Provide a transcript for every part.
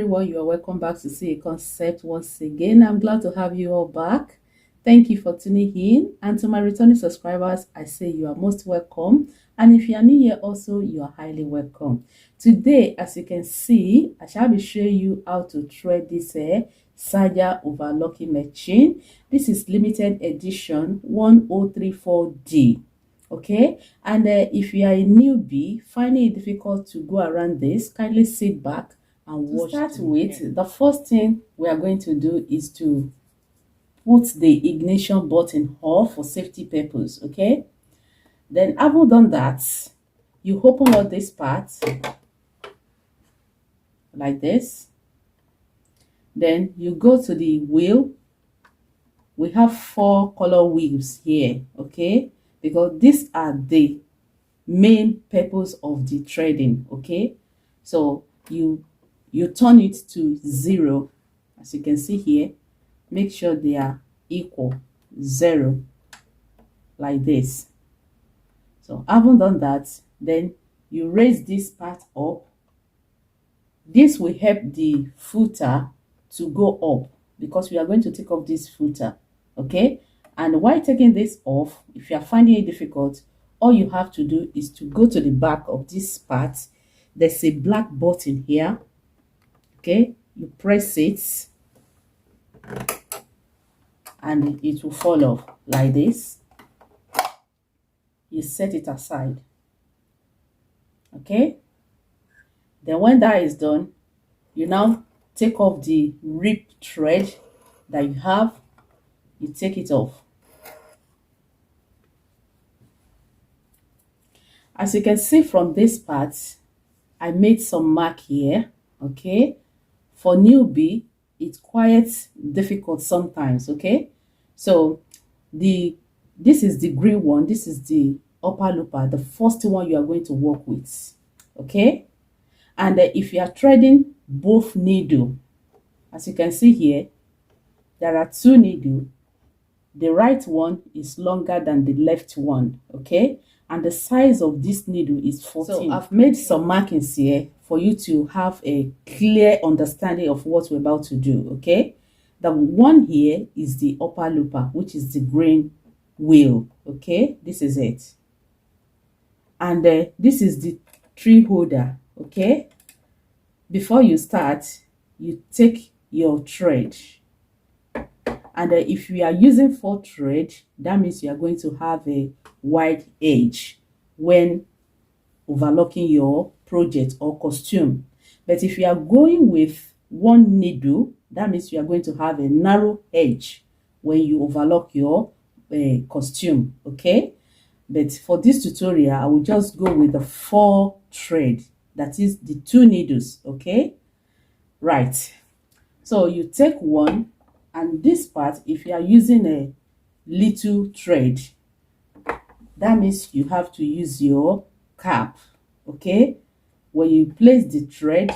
everyone, you are welcome back to See a Concept once again. I'm glad to have you all back. Thank you for tuning in, and to my returning subscribers, I say you are most welcome, and if you are new here also, you are highly welcome. Today, as you can see, I shall be showing you how to thread this serger overlocking machine. This is limited edition 1034D. Okay, and if you are a newbie finding it difficult to go around this, kindly sit back and watch. To start with, the first thing we are going to do is to put the ignition button off for safety purpose. Okay, then having done that, you open up this part like this. Then you go to the wheel. We have 4 color wheels here. Okay, because these are the main purpose of the threading. Okay, so you turn it to 0, as you can see here. Make sure they are equal, 0, like this. So having done that, then you raise this part up. This will help the footer to go up, because we are going to take off this footer. Okay, and while taking this off, if you are finding it difficult, all you have to do is to go to the back of this part. There's a black button here. Okay, you press it and it will fall off like this. You set it aside. Okay, then when that is done, you now take off the rib thread that you have. You take it off. As you can see from this part, I made some mark here. Okay, for newbie, it's quite difficult sometimes. Okay, so this is the green one, this is the upper looper, the first one you are going to work with. Okay, and if you are threading both needle, as you can see here, there are 2 needles. The right one is longer than the left one. Okay, and the size of this needle is 14. So I've made some markings here for you to have a clear understanding of what we're about to do. Okay, the one here is the upper looper, which is the green wheel. Okay, this is it, and this is the tree holder. Okay, before you start, you take your thread, and if you are using 4 thread, that means you are going to have a wide edge when overlocking your project or costume. But if you are going with 1 needle, that means you are going to have a narrow edge when you overlock your costume. Okay, but for this tutorial, I will just go with the 4 thread, that is the 2 needles. Okay, right, so you take one, and this part, if you are using a little thread, that means you have to use your cap. Okay, when you place the thread,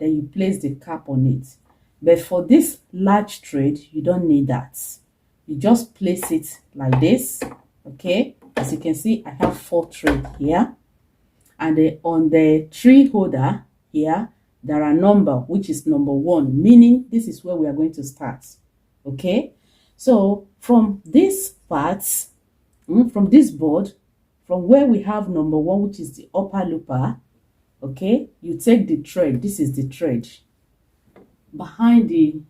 then you place the cap on it. But for this large thread, you don't need that. You just place it like this. Okay, as you can see, I have 4 thread here, and on the tree holder here, there are number, which is number 1, meaning this is where we are going to start. Okay, so from this part, from this board, from where we have number 1, which is the upper looper, okay, you take the thread. This is the thread behind the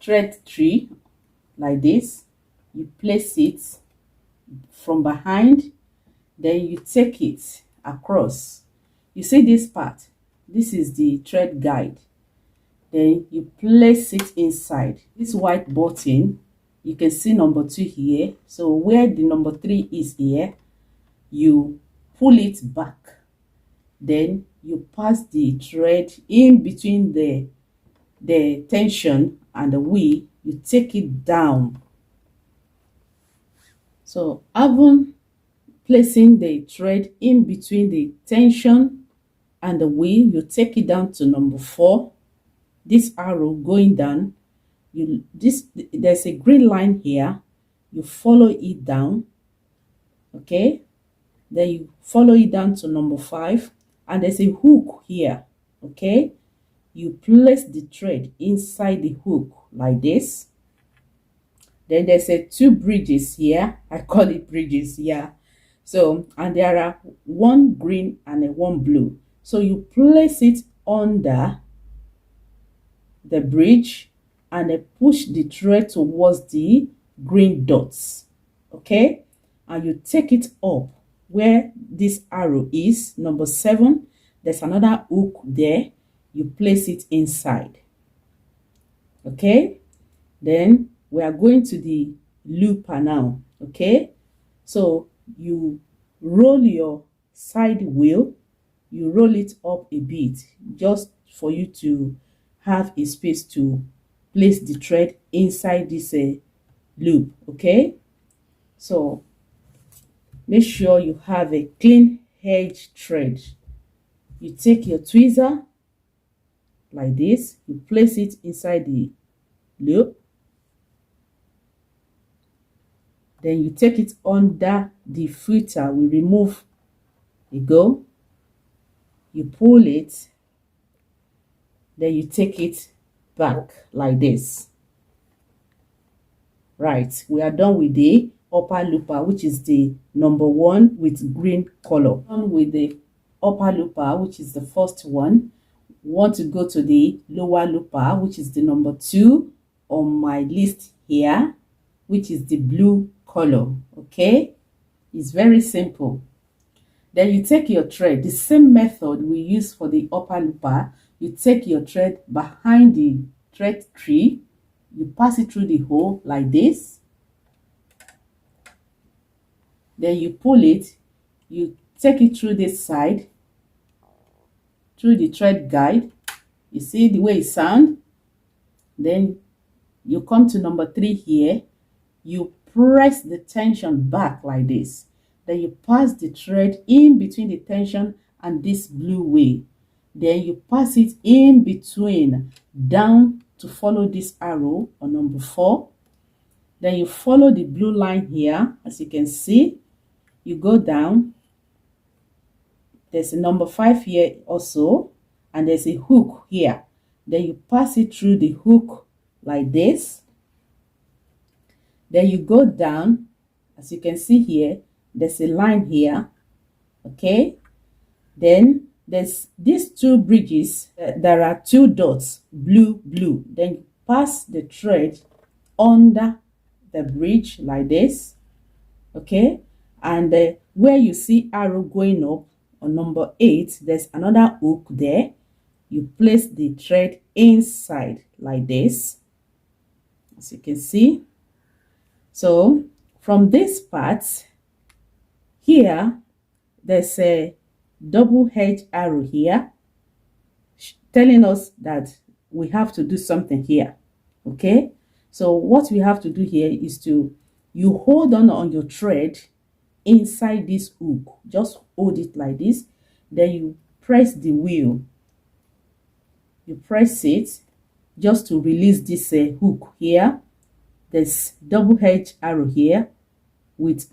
thread tree, like this. You place it from behind, then you take it across. You see this part, this is the thread guide. Then you place it inside this white button. You can see number 2 here. So where the number 3 is here, you pull it back. Then you pass the thread in between the tension and the wheel. You take it down. So having placing the thread in between the tension and the wheel, you take it down to number 4. This arrow going down, there's a green line here. You follow it down. Okay, then you follow it down to number 5, and there's a hook here. Okay, you place the thread inside the hook like this. Then there's a two bridges here. I call it bridges, yeah. So, and there are one green and a one blue. So you place it under the bridge and push the thread towards the green dots. Okay, and you take it up where this arrow is, number 7. There's another hook there. You place it inside. Okay, then we are going to the looper now. Okay, so you roll your side wheel, you roll it up a bit just for you to have a space to place the thread inside this loop. Okay, so make sure you have a clean edge thread. You take your tweezer like this, you place it inside the loop, then you take it under the filter. We remove the go, you pull it, then you take it back like this. Right, we are done with the upper looper, which is the number 1 with green color. Done with the upper looper, which is the first one. Want to go to the lower looper, which is the number 2 on my list here, which is the blue color. Okay, it's very simple. Then you take your thread, the same method we use for the upper looper. You take your thread behind the thread tree, you pass it through the hole like this, then you pull it, you take it through this side, through the thread guide. You see the way it sounds. Then you come to number 3 here, you press the tension back like this, then you pass the thread in between the tension and this blue way, then you pass it in between down to follow this arrow on number 4. Then you follow the blue line here, as you can see. You go down, there's a number 5 here also, and there's a hook here. Then you pass it through the hook like this. Then you go down, as you can see here, there's a line here. Okay, then there's these 2 bridges. There are 2 dots, blue, blue. Then you pass the thread under the bridge like this. Okay, and where you see arrow going up on number 8, there's another hook there. You place the thread inside like this, as you can see. So from this part here, there's a double-edged arrow here telling us that we have to do something here. Okay, so what we have to do here is you hold on your thread inside this hook. Just hold it like this, then you press the wheel. You press it just to release this hook here. There's double-edged arrow here with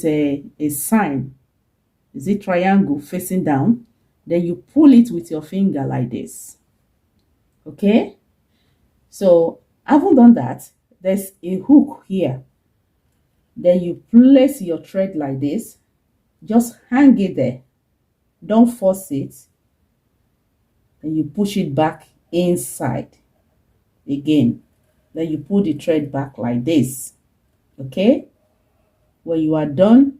a sign. Is it triangle facing down? Then you pull it with your finger like this. Okay, so having done that, there's a hook here. Then you place your thread like this. Just hang it there, don't force it. Then you push it back inside again. Then you pull the thread back like this. Okay, when you are done,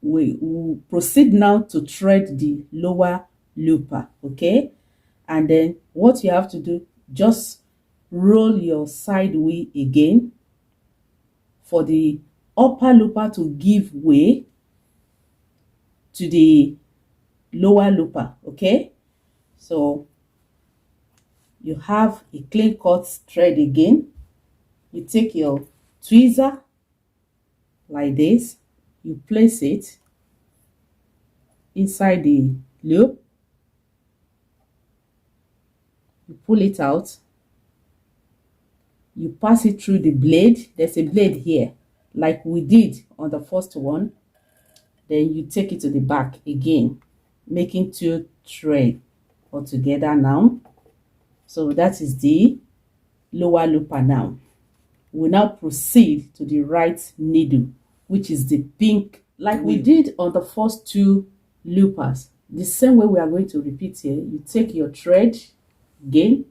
we will proceed now to thread the lower looper. Okay, and then what you have to do, just roll your side wheel again for the upper looper to give way to the lower looper. Okay, so you have a clean cut thread again. You take your tweezer like this, you place it inside the loop, you pull it out, you pass it through the blade. There's a blade here like we did on the first one. Then you take it to the back again, making 2 threads all together now. So that is the lower looper now. We now proceed to the right needle, which is the pink, like we did on the first two loopers. The same way we are going to repeat here. You take your thread again,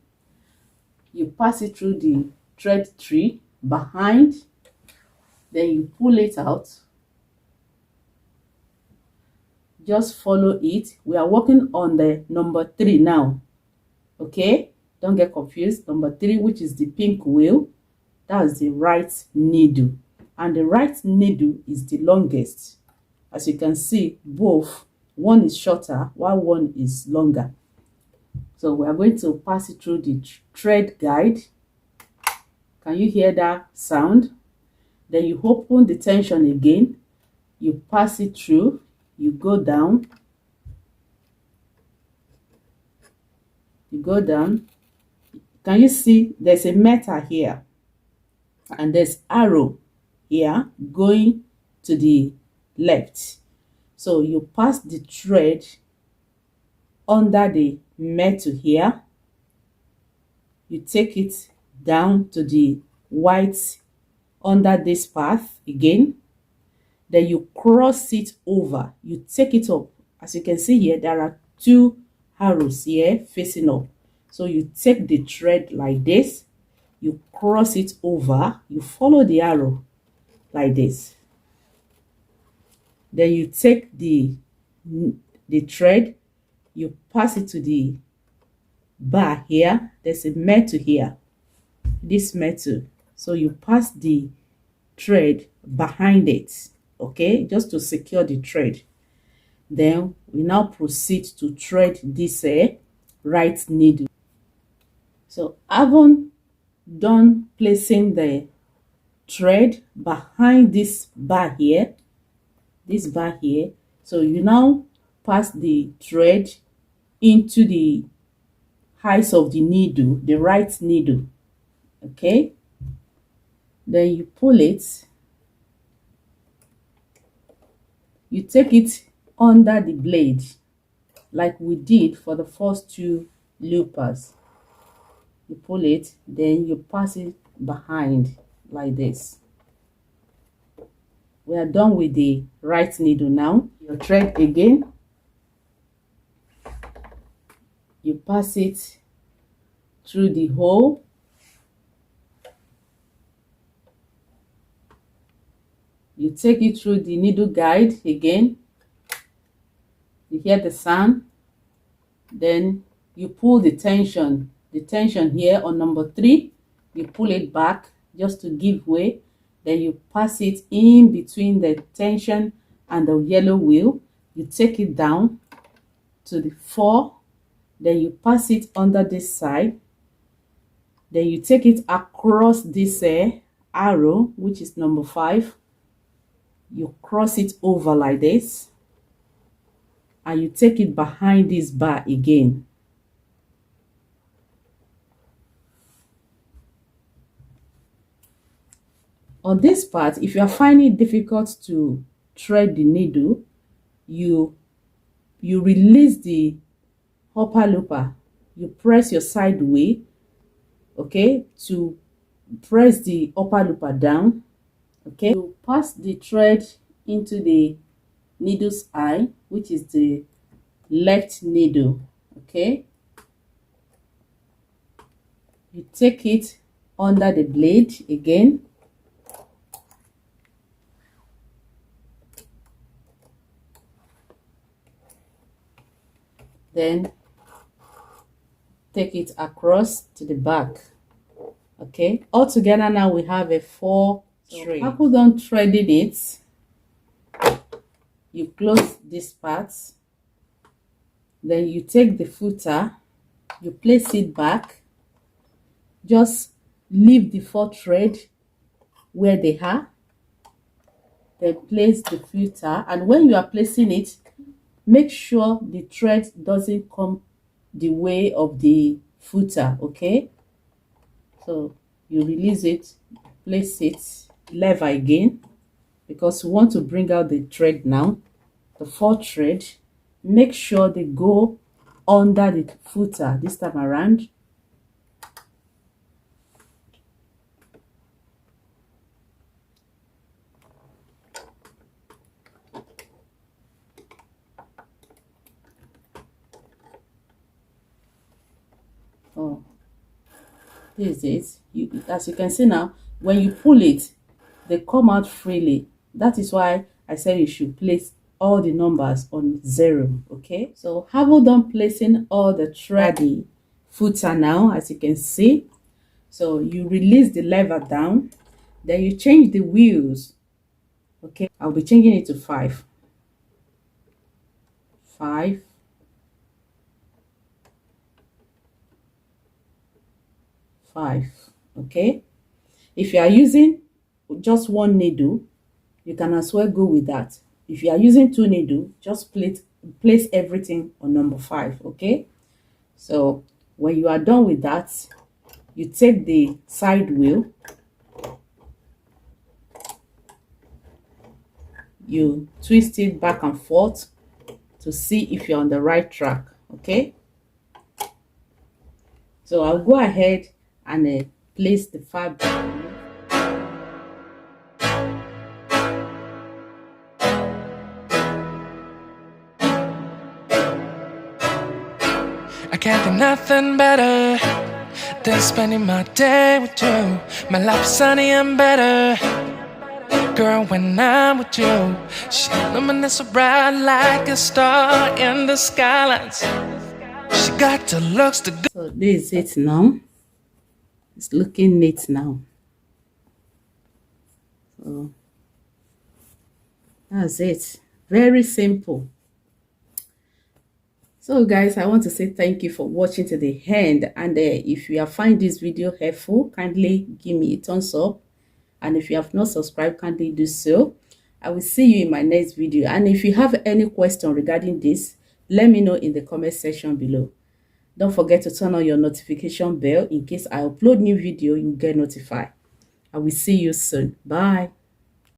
you pass it through the thread tree behind, then you pull it out. Just follow it. We are working on the number 3 now. Okay, don't get confused. Number 3, which is the pink wheel, that's the right needle, and the right needle is the longest. As you can see, both, one is shorter while one is longer. So we are going to pass it through the thread guide. Can you hear that sound? Then you open the tension again, you pass it through, you go down, you go down. Can you see there's a metal here and there's arrow here going to the left? So you pass the thread under the metal here, you take it down to the white under this path again, then you cross it over, you take it up. As you can see here, there are 2 arrows here facing up. So you take the thread like this, you cross it over, you follow the arrow like this. Then you take the thread, you pass it to the bar here. There's a metal here, this metal. So you pass the thread behind it, okay, just to secure the thread. Then we now proceed to thread this right needle. So having done placing the thread behind this bar here, so you now pass the thread into the height of the needle, the right needle, okay. Then you pull it, you take it under the blade like we did for the first 2 loopers. You pull it, then you pass it behind like this. We are done with the right needle now. You thread again, you pass it through the hole, you take it through the needle guide again, you hear the sound, then you pull the tension here on number 3, you pull it back just to give way, then you pass it in between the tension and the yellow wheel, you take it down to the 4, then you pass it under this side, then you take it across this arrow, which is number 5, you cross it over like this, and you take it behind this bar again. On this part, if you are finding it difficult to thread the needle, you release the upper looper, you press your side way, okay, to press the upper looper down, okay. You pass the thread into the needle's eye, which is the left needle, okay. You take it under the blade again, then take it across to the back, okay. All together now we have a 4 thread. So after done threading it, you close this part, then you take the footer, you place it back, just leave the 4 thread where they are, then place the footer, and when you are placing it, make sure the thread doesn't come the way of the footer, okay. So you release it, place it, lever again, because we want to bring out the thread now, the 4 thread. Make sure they go under the footer this time around. Oh, this is it. As you can see now, when you pull it, they come out freely. That is why I said you should place all the numbers on 0. Okay, so having done placing all the thread the footer now, as you can see, so you release the lever down, then you change the wheels. Okay, I'll be changing it to 5. 5. 5. Okay, if you are using just one needle, you can as well go with that. If you are using 2 needles, just place everything on number 5. Okay, so when you are done with that, you take the side wheel, you twist it back and forth to see if you're on the right track. Okay, so I'll go ahead and place the fabric. I can't think nothing better than spending my day with you. My life is sunny and better, girl, when I'm with you. She illuminates so bright like a star in the skylines. She got the looks to go. So this is it now. It's looking neat now. So that's it. Very simple. So guys, I want to say thank you for watching to the end, and if you have find this video helpful, kindly give me a thumbs up, and if you have not subscribed, kindly do so. I will see you in my next video, and if you have any question regarding this, let me know in the comment section below. Don't forget to turn on your notification bell in case I upload new video, you get notified. I will see you soon. Bye.